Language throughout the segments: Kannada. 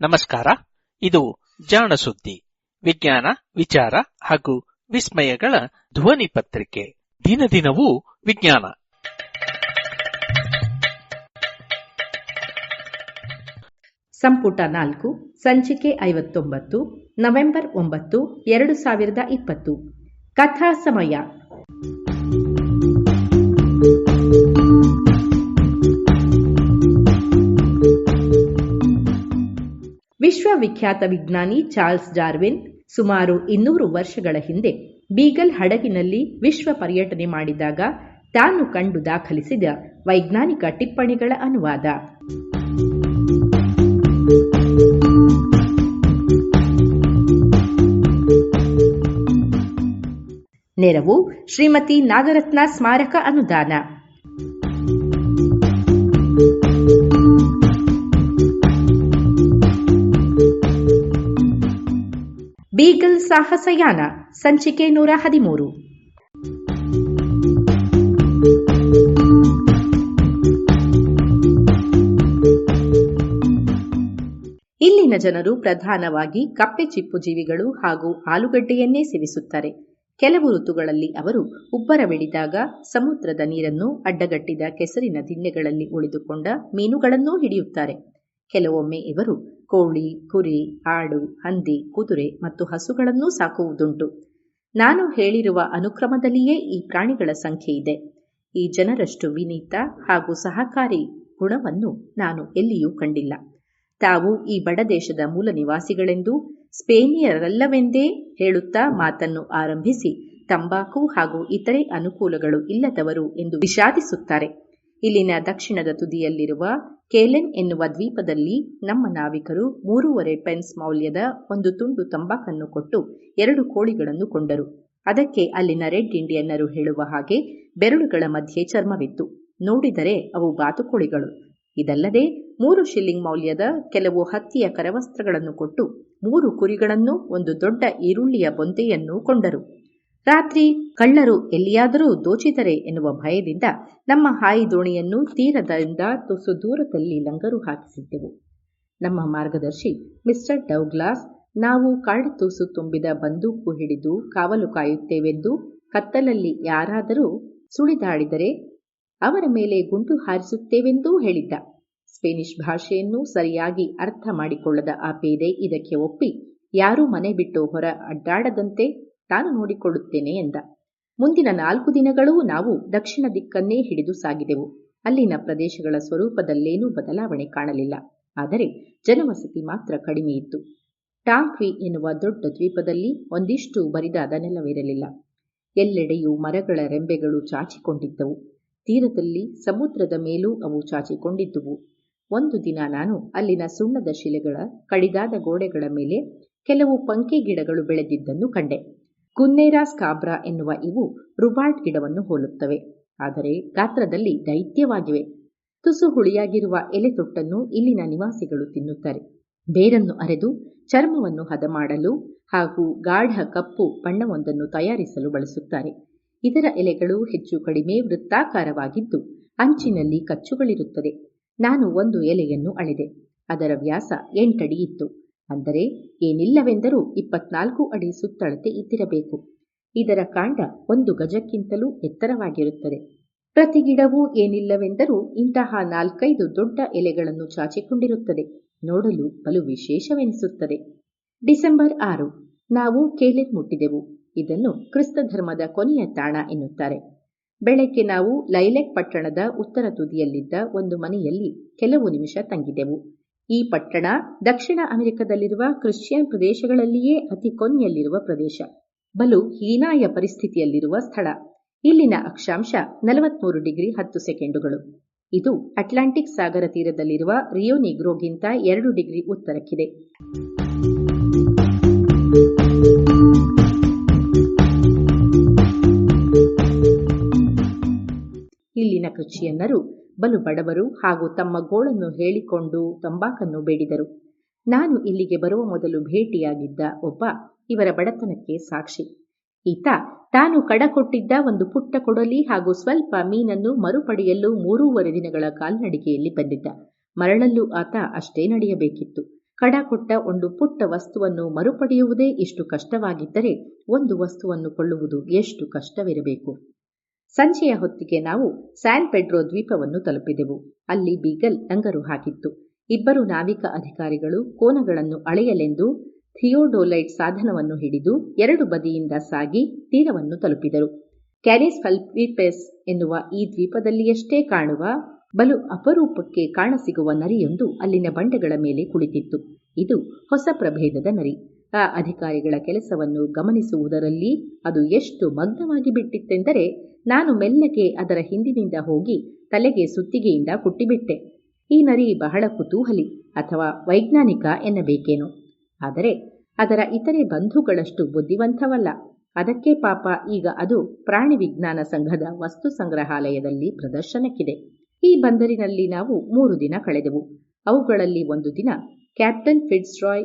ನಮಸ್ಕಾರ. ಇದು ಜಾಣ ಸುದ್ದಿ, ವಿಜ್ಞಾನ, ವಿಚಾರ ಹಾಗೂ ವಿಸ್ಮಯಗಳ ಧ್ವನಿ ಪತ್ರಿಕೆ. ದಿನದಿನವೂ ವಿಜ್ಞಾನ. ಸಂಪುಟ 4, ಸಂಚಿಕೆ 59, ನವೆಂಬರ್ 9, 2020. ಕಥಾ ಸಮಯ. ವಿಶ್ವವಿಖ್ಯಾತ ವಿಜ್ಞಾನಿ ಚಾರ್ಲ್ಸ್ ಡಾರ್ವಿನ್ ಸುಮಾರು 200 ವರ್ಷಗಳ ಹಿಂದೆ ಬೀಗಲ್ ಹಡಗಿನಲ್ಲಿ ವಿಶ್ವ ಪರ್ಯಟನೆ ಮಾಡಿದಾಗ ತಾನು ಕಂಡು ದಾಖಲಿಸಿದ ವೈಜ್ಞಾನಿಕ ಟಿಪ್ಪಣಿಗಳ ಅನುವಾದ. ನೆರವು ಶ್ರೀಮತಿ ನಾಗರತ್ನ ಸ್ಮಾರಕ ಅನುದಾನ. ಬೀಗಲ್ ಸಾಹಸಯಾನ, ಸಂಚಿಕೆ 113. ಇಲ್ಲಿನ ಜನರು ಪ್ರಧಾನವಾಗಿ ಕಪ್ಪೆ ಚಿಪ್ಪು ಜೀವಿಗಳು ಹಾಗೂ ಆಲೂಗಡ್ಡೆಯನ್ನೇ ಸೇವಿಸುತ್ತಾರೆ. ಕೆಲವು ಋತುಗಳಲ್ಲಿ ಅವರು ಉಬ್ಬರವಿಳಿದಾಗ ಸಮುದ್ರದ ನೀರನ್ನು ಅಡ್ಡಗಟ್ಟಿದ ಕೆಸರಿನ ದಿಣ್ಣೆಗಳಲ್ಲಿ ಉಳಿದುಕೊಂಡ ಮೀನುಗಳನ್ನೂ ಹಿಡಿಯುತ್ತಾರೆ. ಕೆಲವೊಮ್ಮೆ ಇವರು ಕೋಳಿ, ಕುರಿ, ಆಡು, ಹಂದಿ, ಕುದುರೆ ಮತ್ತು ಹಸುಗಳನ್ನೂ ಸಾಕುವುದುಂಟು. ನಾನು ಹೇಳಿರುವ ಅನುಕ್ರಮದಲ್ಲಿಯೇ ಈ ಪ್ರಾಣಿಗಳ ಸಂಖ್ಯೆ ಇದೆ. ಈ ಜನರಷ್ಟು ವಿನೀತ ಹಾಗೂ ಸಹಕಾರಿ ಗುಣವನ್ನು ನಾನು ಎಲ್ಲಿಯೂ ಕಂಡಿಲ್ಲ. ತಾವು ಈ ಬಡ ದೇಶದ ಮೂಲ ನಿವಾಸಿಗಳೆಂದು ಸ್ಪೇನಿಯರಲ್ಲವೆಂದೇ ಹೇಳುತ್ತಾ ಮಾತನ್ನು ಆರಂಭಿಸಿ ತಂಬಾಕು ಹಾಗೂ ಇತರೆ ಅನುಕೂಲಗಳು ಇಲ್ಲದವರು ಎಂದು ವಿಷಾದಿಸುತ್ತಾರೆ. ಇಲ್ಲಿನ ದಕ್ಷಿಣದ ತುದಿಯಲ್ಲಿರುವ ಕೇಲೆನ್ ಎನ್ನುವ ದ್ವೀಪದಲ್ಲಿ ನಮ್ಮ ನಾವಿಕರು 3.5 ಪೆನ್ಸ್ ಮೌಲ್ಯದ ಒಂದು ತುಂಡು ತಂಬಾಕನ್ನು ಕೊಟ್ಟು 2 ಕೋಳಿಗಳನ್ನು ಕೊಂಡರು. ಅದಕ್ಕೆ ಅಲ್ಲಿನ ರೆಡ್ ಇಂಡಿಯನ್ನರು ಹೇಳುವ ಹಾಗೆ ಬೆರಳುಗಳ ಮಧ್ಯೆ ಚರ್ಮವಿತ್ತು. ನೋಡಿದರೆ ಅವು ಬಾತುಕೋಳಿಗಳು. ಇದಲ್ಲದೆ 3 ಶಿಲ್ಲಿಂಗ್ ಮೌಲ್ಯದ ಕೆಲವು ಹತ್ತಿಯ ಕರವಸ್ತ್ರಗಳನ್ನು ಕೊಟ್ಟು 3 ಕುರಿಗಳನ್ನು, ಒಂದು ದೊಡ್ಡ ಈರುಳ್ಳಿಯ ಬೊಂತೆಯನ್ನೂ ಕೊಂಡರು. ರಾತ್ರಿ ಕಳ್ಳರು ಎಲ್ಲಿಯಾದರೂ ದೋಚಿದರೆ ಎನ್ನುವ ಭಯದಿಂದ ನಮ್ಮ ಹಾಯಿ ದೋಣಿಯನ್ನು ತೀರದಿಂದ ತುಸು ದೂರದಲ್ಲಿ ಲಂಗರು ಹಾಕಿಸಿದ್ದೆವು. ನಮ್ಮ ಮಾರ್ಗದರ್ಶಿ ಮಿಸ್ಟರ್ ಡೌಗ್ಲಾಸ್ ನಾವು ಕಾಡ್ತೂಸು ತುಂಬಿದ ಬಂದೂಕು ಹಿಡಿದು ಕಾವಲು ಕಾಯುತ್ತೇವೆಂದು, ಕತ್ತಲಲ್ಲಿ ಯಾರಾದರೂ ಸುಳಿದಾಡಿದರೆ ಅವರ ಮೇಲೆ ಗುಂಡು ಹಾರಿಸುತ್ತೇವೆಂದೂ ಹೇಳಿದ್ದ. ಸ್ಪೇನಿಷ್ ಭಾಷೆಯನ್ನು ಸರಿಯಾಗಿ ಅರ್ಥ ಮಾಡಿಕೊಳ್ಳದ ಆ ಪೇದೆ ಇದಕ್ಕೆ ಒಪ್ಪಿ ಯಾರೂ ಮನೆ ಬಿಟ್ಟು ಹೊರ ಅಡ್ಡಾಡದಂತೆ ತಾನು ನೋಡಿಕೊಳ್ಳುತ್ತೇನೆ ಎಂದ. ಮುಂದಿನ 4 ದಿನಗಳೂ ನಾವು ದಕ್ಷಿಣ ದಿಕ್ಕನ್ನೇ ಹಿಡಿದು ಸಾಗಿದೆವು. ಅಲ್ಲಿನ ಪ್ರದೇಶಗಳ ಸ್ವರೂಪದಲ್ಲೇನೂ ಬದಲಾವಣೆ ಕಾಣಲಿಲ್ಲ. ಆದರೆ ಜನವಸತಿ ಮಾತ್ರ ಕಡಿಮೆಯಿತ್ತು. ಟಾಂಕ್ವಿ ಎನ್ನುವ ದೊಡ್ಡ ದ್ವೀಪದಲ್ಲಿ ಒಂದಿಷ್ಟು ಬರಿದಾದ ನೆಲವಿರಲಿಲ್ಲ. ಎಲ್ಲೆಡೆಯೂ ಮರಗಳ ರೆಂಬೆಗಳು ಚಾಚಿಕೊಂಡಿದ್ದವು. ತೀರದಲ್ಲಿ ಸಮುದ್ರದ ಮೇಲೂ ಅವು ಚಾಚಿಕೊಂಡಿದ್ದುವು. ಒಂದು ದಿನ ನಾನು ಅಲ್ಲಿನ ಸುಣ್ಣದ ಶಿಲೆಗಳ ಕಡಿದಾದ ಗೋಡೆಗಳ ಮೇಲೆ ಕೆಲವು ಪಂಕೆ ಗಿಡಗಳು ಬೆಳೆದಿದ್ದನ್ನು ಕಂಡೆ. ಗುನ್ನೇರಾ ಸ್ಕಾಬ್ರಾ ಎನ್ನುವ ಇವು ರುಬಾರ್ಡ್ ಗಿಡವನ್ನು ಹೋಲುತ್ತವೆ, ಆದರೆ ಗಾತ್ರದಲ್ಲಿ ದೈತ್ಯವಾಗಿವೆ. ತುಸು ಹುಳಿಯಾಗಿರುವ ಎಲೆ ತೊಟ್ಟನ್ನು ಇಲ್ಲಿನ ನಿವಾಸಿಗಳು ತಿನ್ನುತ್ತಾರೆ. ಬೇರನ್ನು ಅರೆದು ಚರ್ಮವನ್ನು ಹದ ಮಾಡಲು ಹಾಗೂ ಗಾಢ ಕಪ್ಪು ಬಣ್ಣವೊಂದನ್ನು ತಯಾರಿಸಲು ಬಳಸುತ್ತಾರೆ. ಇದರ ಎಲೆಗಳು ಹೆಚ್ಚು ಕಡಿಮೆ ವೃತ್ತಾಕಾರವಾಗಿದ್ದು ಅಂಚಿನಲ್ಲಿ ಕಚ್ಚುಗಳಿರುತ್ತದೆ. ನಾನು ಒಂದು ಎಲೆಯನ್ನು ಅಳೆದೆ. ಅದರ ವ್ಯಾಸ 8 ಅಡಿ ಇತ್ತು. ಅಂದರೆ ಏನಿಲ್ಲವೆಂದರೂ 24 ಅಡಿ ಸುತ್ತಳತೆ ಇದ್ದಿರಬೇಕು. ಇದರ ಕಾಂಡ 1 ಗಜಕ್ಕಿಂತಲೂ ಎತ್ತರವಾಗಿರುತ್ತದೆ. ಪ್ರತಿ ಗಿಡವೂ ಏನಿಲ್ಲವೆಂದರೂ ಇಂತಹ 4-5 ದೊಡ್ಡ ಎಲೆಗಳನ್ನು ಚಾಚಿಕೊಂಡಿರುತ್ತದೆ. ನೋಡಲು ಬಲು ವಿಶೇಷವೆನಿಸುತ್ತದೆ. ಡಿಸೆಂಬರ್ 6 ನಾವು ಕೇಲೆನ್ ಮುಟ್ಟಿದೆವು. ಇದನ್ನು ಕ್ರಿಸ್ತ ಧರ್ಮದ ಕೊನೆಯ ತಾಣ ಎನ್ನುತ್ತಾರೆ. ಬೆಳಗ್ಗೆ ನಾವು ಲೈಲೆಕ್ ಪಟ್ಟಣದ ಉತ್ತರ ತುದಿಯಲ್ಲಿದ್ದ ಒಂದು ಮನೆಯಲ್ಲಿ ಕೆಲವು ನಿಮಿಷ ತಂಗಿದೆವು. ಈ ಪಟ್ಟಣ ದಕ್ಷಿಣ ಅಮೆರಿಕದಲ್ಲಿರುವ ಕ್ರಿಶ್ಚಿಯನ್ ಪ್ರದೇಶಗಳಲ್ಲಿಯೇ ಅತಿ ಕೊನೆಯಲ್ಲಿರುವ ಪ್ರದೇಶ. ಬಲು ಹೀನಾಯ ಪರಿಸ್ಥಿತಿಯಲ್ಲಿರುವ ಸ್ಥಳ. ಇಲ್ಲಿನ ಅಕ್ಷಾಂಶ 43 ಡಿಗ್ರಿ 10 ಸೆಕೆಂಡುಗಳು. ಇದು ಅಟ್ಲಾಂಟಿಕ್ ಸಾಗರ ತೀರದಲ್ಲಿರುವ ರಿಯೋ ನಿಗ್ರೋಗಿಂತ 2 ಡಿಗ್ರಿ ಉತ್ತರಕ್ಕಿದೆ. ಇಲ್ಲಿನ ಕ್ರಿಶ್ಚಿಯನ್ನರು ಬಲು ಬಡವರು ಹಾಗೂ ತಮ್ಮ ಗೋಳನ್ನು ಹೇಳಿಕೊಂಡು ತಂಬಾಕನ್ನು ಬೇಡಿದರು. ನಾನು ಇಲ್ಲಿಗೆ ಬರುವ ಮೊದಲು ಭೇಟಿಯಾಗಿದ್ದ ಒಬ್ಬ ಇವರ ಬಡತನಕ್ಕೆ ಸಾಕ್ಷಿ. ಈತ ತಾನು ಕಡಕೊಟ್ಟಿದ್ದ ಒಂದು ಪುಟ್ಟ ಕೊಡಲಿ ಹಾಗೂ ಸ್ವಲ್ಪ ಮೀನನ್ನು ಮರುಪಡೆಯಲು 3.5 ದಿನಗಳ ಕಾಲ್ನಡಿಗೆಯಲ್ಲಿ ಬಂದಿದ್ದ. ಮರಳಲ್ಲೂ ಆತ ಅಷ್ಟೇ ನಡೆಯಬೇಕಿತ್ತು. ಕಡಕೊಟ್ಟ ಒಂದು ಪುಟ್ಟ ವಸ್ತುವನ್ನು ಮರುಪಡೆಯುವುದೇ ಇಷ್ಟು ಕಷ್ಟವಾಗಿದ್ದರೆ ಒಂದು ವಸ್ತುವನ್ನು ಕೊಳ್ಳುವುದು ಎಷ್ಟು ಕಷ್ಟವಿರಬೇಕು. ಸಂಜೆಯ ಹೊತ್ತಿಗೆ ನಾವು ಸ್ಯಾನ್ ಪೆಡ್ರೋ ದ್ವೀಪವನ್ನು ತಲುಪಿದೆವು. ಅಲ್ಲಿ ಬೀಗಲ್ ಲಂಗರು ಹಾಕಿತ್ತು. ಇಬ್ಬರು ನಾವಿಕ ಅಧಿಕಾರಿಗಳು ಕೋನಗಳನ್ನು ಅಳೆಯಲೆಂದು ಥಿಯೋಡೋಲೈಟ್ ಸಾಧನವನ್ನು ಹಿಡಿದು ಎರಡು ಬದಿಯಿಂದ ಸಾಗಿ ತೀರವನ್ನು ತಲುಪಿದರು. ಕ್ಯಾನಿಸ್ ಫಲ್ಪೀಪೆಸ್ ಎನ್ನುವ ಈ ದ್ವೀಪದಲ್ಲಿಯಷ್ಟೇ ಕಾಣುವ ಬಲು ಅಪರೂಪಕ್ಕೆ ಕಾಣಸಿಗುವ ನರಿಯೊಂದು ಅಲ್ಲಿನ ಬಂಡೆಗಳ ಮೇಲೆ ಕುಳಿತಿತ್ತು. ಇದು ಹೊಸ ಪ್ರಭೇದದ ನರಿ. ಆ ಅಧಿಕಾರಿಗಳ ಕೆಲಸವನ್ನು ಗಮನಿಸುವುದರಲ್ಲಿ ಅದು ಎಷ್ಟು ಮಗ್ನವಾಗಿ ಬಿಟ್ಟಿತ್ತೆಂದರೆ ನಾನು ಮೆಲ್ಲಗೆ ಅದರ ಹಿಂದಿನಿಂದ ಹೋಗಿ ತಲೆಗೆ ಸುತ್ತಿಗೆಯಿಂದ ಕುಟ್ಟಿಬಿಟ್ಟೆ. ಈ ನರಿ ಬಹಳ ಕುತೂಹಲಿ ಅಥವಾ ವೈಜ್ಞಾನಿಕ ಎನ್ನಬೇಕೇನೋ. ಆದರೆ ಅದರ ಇತರೆ ಬಂಧುಗಳಷ್ಟು ಬುದ್ಧಿವಂತವಲ್ಲ. ಅದಕ್ಕೆ ಪಾಪ ಈಗ ಅದು ಪ್ರಾಣಿ ವಿಜ್ಞಾನ ಸಂಘದ ವಸ್ತು ಸಂಗ್ರಹಾಲಯದಲ್ಲಿ ಪ್ರದರ್ಶನಕ್ಕಿದೆ. ಈ ಬಂದರಿನಲ್ಲಿ ನಾವು 3 ದಿನ ಕಳೆದೆವು. ಅವುಗಳಲ್ಲಿ ಒಂದು ದಿನ ಕ್ಯಾಪ್ಟನ್ ಫಿಟ್ಸ್ ರಾಯ್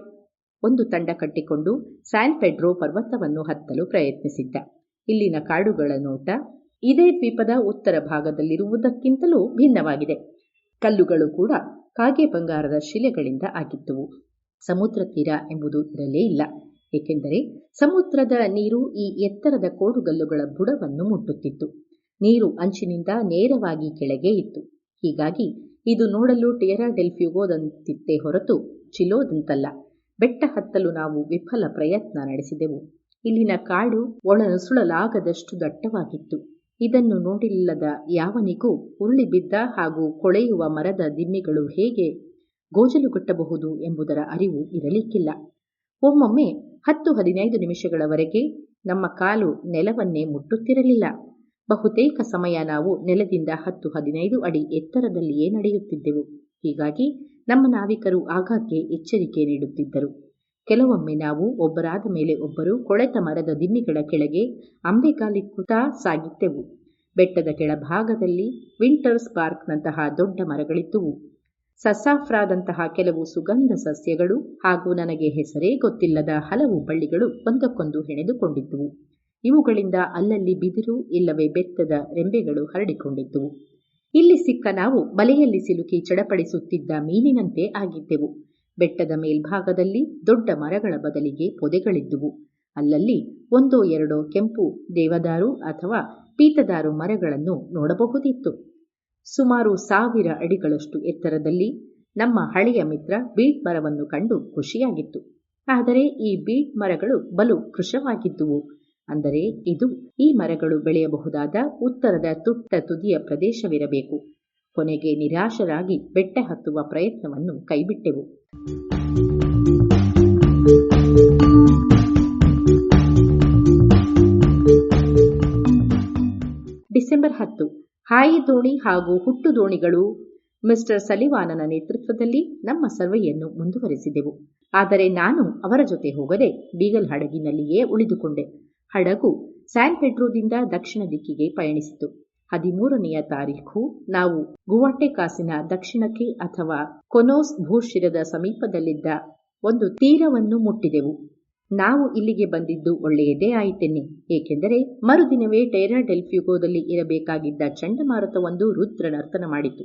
ಒಂದು ತಂಡ ಕಟ್ಟಿಕೊಂಡು ಸ್ಯಾನ್ ಪೆಡ್ರೋ ಪರ್ವತವನ್ನು ಹತ್ತಲು ಪ್ರಯತ್ನಿಸಿದ್ದ. ಇಲ್ಲಿನ ಕಾಡುಗಳ ನೋಟ ಇದೇ ದ್ವೀಪದ ಉತ್ತರ ಭಾಗದಲ್ಲಿರುವುದಕ್ಕಿಂತಲೂ ಭಿನ್ನವಾಗಿದೆ. ಕಲ್ಲುಗಳು ಕೂಡ ಕಾಗೆ ಬಂಗಾರದ ಶಿಲೆಗಳಿಂದ ಆಗಿದ್ದುವು. ಸಮುದ್ರ ತೀರ ಎಂಬುದು ಇರಲೇ ಇಲ್ಲ. ಏಕೆಂದರೆ ಸಮುದ್ರದ ನೀರು ಈ ಎತ್ತರದ ಕೋಡುಗಲ್ಲುಗಳ ಬುಡವನ್ನು ಮುಟ್ಟುತ್ತಿತ್ತು. ನೀರು ಅಂಚಿನಿಂದ ನೇರವಾಗಿ ಕೆಳಗೆ ಇತ್ತು. ಹೀಗಾಗಿ ಇದು ನೋಡಲು ಟೇರಾ ಡೆಲ್ ಫ್ಯೂಗೋದಂತಿತ್ತೇ ಹೊರತು ಚಿಲೋದಂತಲ್ಲ. ಬೆಟ್ಟ ಹತ್ತಲು ನಾವು ವಿಫಲ ಪ್ರಯತ್ನ ನಡೆಸಿದೆವು. ಇಲ್ಲಿನ ಕಾಡು ಒಳನುಸುಳಲಾಗದಷ್ಟು ದಟ್ಟವಾಗಿತ್ತು. ಇದನ್ನು ನೋಡಿಲ್ಲದ ಯಾವನಿಗೂ ಉರುಳಿ ಬಿದ್ದ ಹಾಗೂ ಕೊಳೆಯುವ ಮರದ ದಿಮ್ಮಿಗಳು ಹೇಗೆ ಗೋಜಲುಗಟ್ಟಬಹುದು ಎಂಬುದರ ಅರಿವು ಇರಲಿಕ್ಕಿಲ್ಲ. ಒಮ್ಮೊಮ್ಮೆ 10-15 ನಿಮಿಷಗಳವರೆಗೆ ನಮ್ಮ ಕಾಲು ನೆಲವನ್ನೇ ಮುಟ್ಟುತ್ತಿರಲಿಲ್ಲ. ಬಹುತೇಕ ಸಮಯ ನಾವು ನೆಲದಿಂದ 10-15 ಅಡಿ ಎತ್ತರದಲ್ಲಿಯೇ ನಡೆಯುತ್ತಿದ್ದೆವು. ಹೀಗಾಗಿ ನಮ್ಮ ನಾವಿಕರು ಆಗಾಗ್ಗೆ ಎಚ್ಚರಿಕೆ ನೀಡುತ್ತಿದ್ದರು. ಕೆಲವೊಮ್ಮೆ ನಾವು ಒಬ್ಬರಾದ ಮೇಲೆ ಒಬ್ಬರು ಕೊಳೆತ ಮರದ ದಿಮ್ಮಿಗಳ ಕೆಳಗೆ ಅಂಬೆಗಾಲಿಕ್ಕುತ್ತಾ ಸಾಗಿದ್ದೆವು. ಬೆಟ್ಟದ ಕೆಳಭಾಗದಲ್ಲಿ ವಿಂಟರ್ಸ್ ಪಾರ್ಕ್ನಂತಹ ದೊಡ್ಡ ಮರಗಳಿದ್ದುವು. ಸಸಾಫ್ರಾದಂತಹ ಕೆಲವು ಸುಗಂಧ ಸಸ್ಯಗಳು ಹಾಗೂ ನನಗೆ ಹೆಸರೇ ಗೊತ್ತಿಲ್ಲದ ಹಲವು ಬಳ್ಳಿಗಳು ಒಂದಕ್ಕೊಂದು ಹೆಣೆದುಕೊಂಡಿದ್ದುವು. ಇವುಗಳಿಂದ ಅಲ್ಲಲ್ಲಿ ಬಿದಿರು ಇಲ್ಲವೇ ಬೆತ್ತದ ರೆಂಬೆಗಳು ಹರಡಿಕೊಂಡಿದ್ದುವು. ಇಲ್ಲಿ ಸಿಕ್ಕ ನಾವು ಬಲೆಯಲ್ಲಿ ಸಿಲುಕಿ ಚಡಪಡಿಸುತ್ತಿದ್ದ ಮೀನಿನಂತೆ ಆಗಿದ್ದೆವು. ಬೆಟ್ಟದ ಮೇಲ್ಭಾಗದಲ್ಲಿ ದೊಡ್ಡ ಮರಗಳ ಬದಲಿಗೆ ಪೊದೆಗಳಿದ್ದುವು. ಅಲ್ಲಲ್ಲಿ 1-2 ಕೆಂಪು ದೇವದಾರು ಅಥವಾ ಪೀತದಾರು ಮರಗಳನ್ನು ನೋಡಬಹುದಿತ್ತು. ಸುಮಾರು 1000 ಅಡಿಗಳಷ್ಟು ಎತ್ತರದಲ್ಲಿ ನಮ್ಮ ಹಳೆಯ ಮಿತ್ರ ಬೀಟ್ ಮರವನ್ನು ಕಂಡು ಖುಷಿಯಾಗಿತ್ತು. ಆದರೆ ಈ ಬೀಟ್ ಮರಗಳು ಬಲು ಕೃಶವಾಗಿದ್ದುವು. ಅಂದರೆ ಇದು ಈ ಮರಗಳು ಬೆಳೆಯಬಹುದಾದ ಉತ್ತರದ ತುಟ್ಟ ತುದಿಯ ಪ್ರದೇಶವಿರಬೇಕು. ಕೊನೆಗೆ ನಿರಾಶರಾಗಿ ಬೆಟ್ಟ ಹತ್ತುವ ಪ್ರಯತ್ನವನ್ನು ಕೈಬಿಟ್ಟೆವು. ಡಿಸೆಂಬರ್ 10 ಹಾಯಿ ದೋಣಿ ಹಾಗೂ ಹುಟ್ಟು ದೋಣಿಗಳು ಮಿಸ್ಟರ್ ಸಲಿವಾನನ ನೇತೃತ್ವದಲ್ಲಿ ನಮ್ಮ ಸರ್ವೆಯನ್ನು ಮುಂದುವರೆಸಿದೆವು. ಆದರೆ ನಾನು ಅವರ ಜೊತೆ ಹೋಗದೆ ಬೀಗಲ್ ಹಡಗಿನಲ್ಲಿಯೇ ಉಳಿದುಕೊಂಡೆ. ಹಡಗು ಸ್ಯಾನ್ ಪೆಡ್ರೋದಿಂದ ದಕ್ಷಿಣ ದಿಕ್ಕಿಗೆ ಪಯಣಿಸಿತು. 13ನೆಯ ತಾರೀಖು ನಾವು ಗುವಾಟೆಕಾಸಿನ ದಕ್ಷಿಣಕ್ಕೆ ಅಥವಾ ಕೊನೋಸ್ ಭೂಶಿರದ ಸಮೀಪದಲ್ಲಿದ್ದ ಒಂದು ತೀರವನ್ನು ಮುಟ್ಟಿದೆವು. ನಾವು ಇಲ್ಲಿಗೆ ಬಂದಿದ್ದು ಒಳ್ಳೆಯದೇ ಆಯಿತೆನ್ನಿ. ಏಕೆಂದರೆ ಮರುದಿನವೇ ಟೇರಾ ಡೆಲ್ ಫ್ಯೂಗೋದಲ್ಲಿ ಇರಬೇಕಾಗಿದ್ದ ಚಂಡಮಾರುತವೊಂದು ರುದ್ರ ನರ್ತನ ಮಾಡಿತು.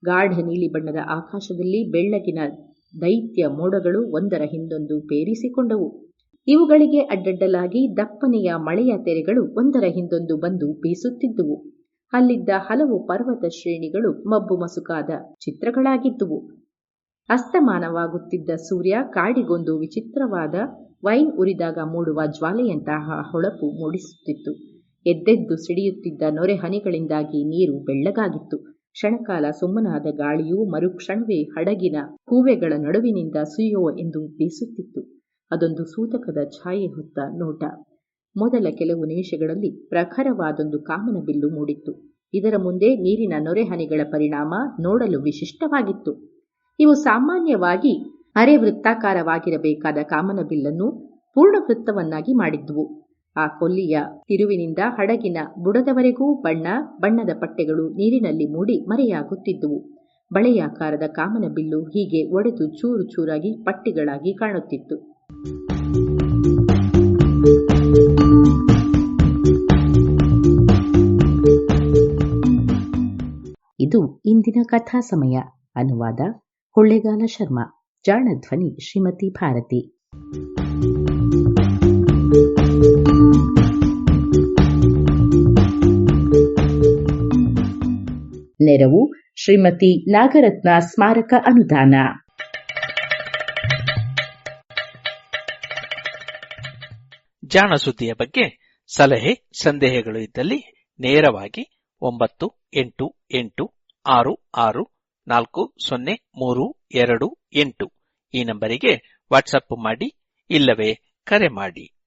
ಗಾಢ ನೀಲಿ ಬಣ್ಣದ ಆಕಾಶದಲ್ಲಿ ಬೆಳ್ಳಗಿನ ದೈತ್ಯ ಮೋಡಗಳು ಒಂದರ ಹಿಂದೊಂದು ಪೇರಿಸಿಕೊಂಡವು. ಇವುಗಳಿಗೆ ಅಡ್ಡಡ್ಡಲಾಗಿ ದಪ್ಪನೆಯ ಮಳೆಯ ತೆರೆಗಳು ಒಂದರ ಹಿಂದೊಂದು ಬಂದು ಬೀಸುತ್ತಿದ್ದುವು. ಅಲ್ಲಿದ್ದ ಹಲವು ಪರ್ವತ ಶ್ರೇಣಿಗಳು ಮಬ್ಬು ಮಸುಕಾದ ಚಿತ್ರಗಳಾಗಿದ್ದುವು. ಅಸ್ತಮಾನವಾಗುತ್ತಿದ್ದ ಸೂರ್ಯ ಕಾಡಿಗೊಂದು ವಿಚಿತ್ರವಾದ ವೈನ್ ಉರಿದಾಗ ಮೂಡುವ ಜ್ವಾಲೆಯಂತಹ ಹೊಳಪು ಮೂಡಿಸುತ್ತಿತ್ತು. ಎದ್ದೆದ್ದು ಸಿಡಿಯುತ್ತಿದ್ದ ನೊರೆ ಹನಿಗಳಿಂದಾಗಿ ನೀರು ಬೆಳ್ಳಗಾಗಿತ್ತು. ಕ್ಷಣಕಾಲ ಸುಮ್ಮನಾದ ಗಾಳಿಯು ಮರುಕ್ಷಣವೇ ಹಡಗಿನ ಕೂವೆಗಳ ನಡುವಿನಿಂದ ಸುಯ್ಯೋ ಎಂದು ಬೀಸುತ್ತಿತ್ತು. ಅದೊಂದು ಸೂತಕದ ಛಾಯೆ ಹೊತ್ತ ನೋಟ. ಮೊದಲ ಕೆಲವು ನಿಮಿಷಗಳಲ್ಲಿ ಪ್ರಖರವಾದೊಂದು ಕಾಮನ ಬಿಲ್ಲು ಮೂಡಿತ್ತು. ಇದರ ಮುಂದೆ ನೀರಿನ ನೊರೆ ಹನಿಗಳ ಪರಿಣಾಮ ನೋಡಲು ವಿಶಿಷ್ಟವಾಗಿತ್ತು. ಇವು ಸಾಮಾನ್ಯವಾಗಿ ಅರೆ ವೃತ್ತಾಕಾರವಾಗಿರಬೇಕಾದ ಕಾಮನ ಬಿಲ್ಲನ್ನು ಪೂರ್ಣ ವೃತ್ತವನ್ನಾಗಿ ಮಾಡಿದ್ದುವು. ಆ ಕೊಲ್ಲಿಯ ತಿರುವಿನಿಂದ ಹಡಗಿನ ಬುಡದವರೆಗೂ ಬಣ್ಣದ ಪಟ್ಟೆಗಳು ನೀರಿನಲ್ಲಿ ಮೂಡಿ ಮರೆಯಾಗುತ್ತಿದ್ದುವು. ಬಳೆಯಾಕಾರದ ಕಾಮನ ಬಿಲ್ಲು ಹೀಗೆ ಒಡೆದು ಚೂರು ಚೂರಾಗಿ ಪಟ್ಟಿಗಳಾಗಿ ಕಾಣುತ್ತಿತ್ತು. ಇದು ಇಂದಿನ ಕಥಾ ಸಮಯ. ಅನುವಾದ ಕೊಳ್ಳೇಗಾಲ ಶರ್ಮಾ. ಜಾಣ ಧ್ವನಿ ಶ್ರೀಮತಿ ಭಾರತಿ. ನೆರವು ಶ್ರೀಮತಿ ನಾಗರತ್ನ ಸ್ಮಾರಕ ಅನುದಾನ. ಜಾಣ ಸುದ್ದಿಯ ಬಗ್ಗೆ ಸಲಹೆ ಸಂದೇಹಗಳು ಇದ್ದಲ್ಲಿ ನೇರವಾಗಿ 9886640328 ಈ ನಂಬರಿಗೆ ವಾಟ್ಸಪ್ ಮಾಡಿ ಇಲ್ಲವೇ ಕರೆ ಮಾಡಿ.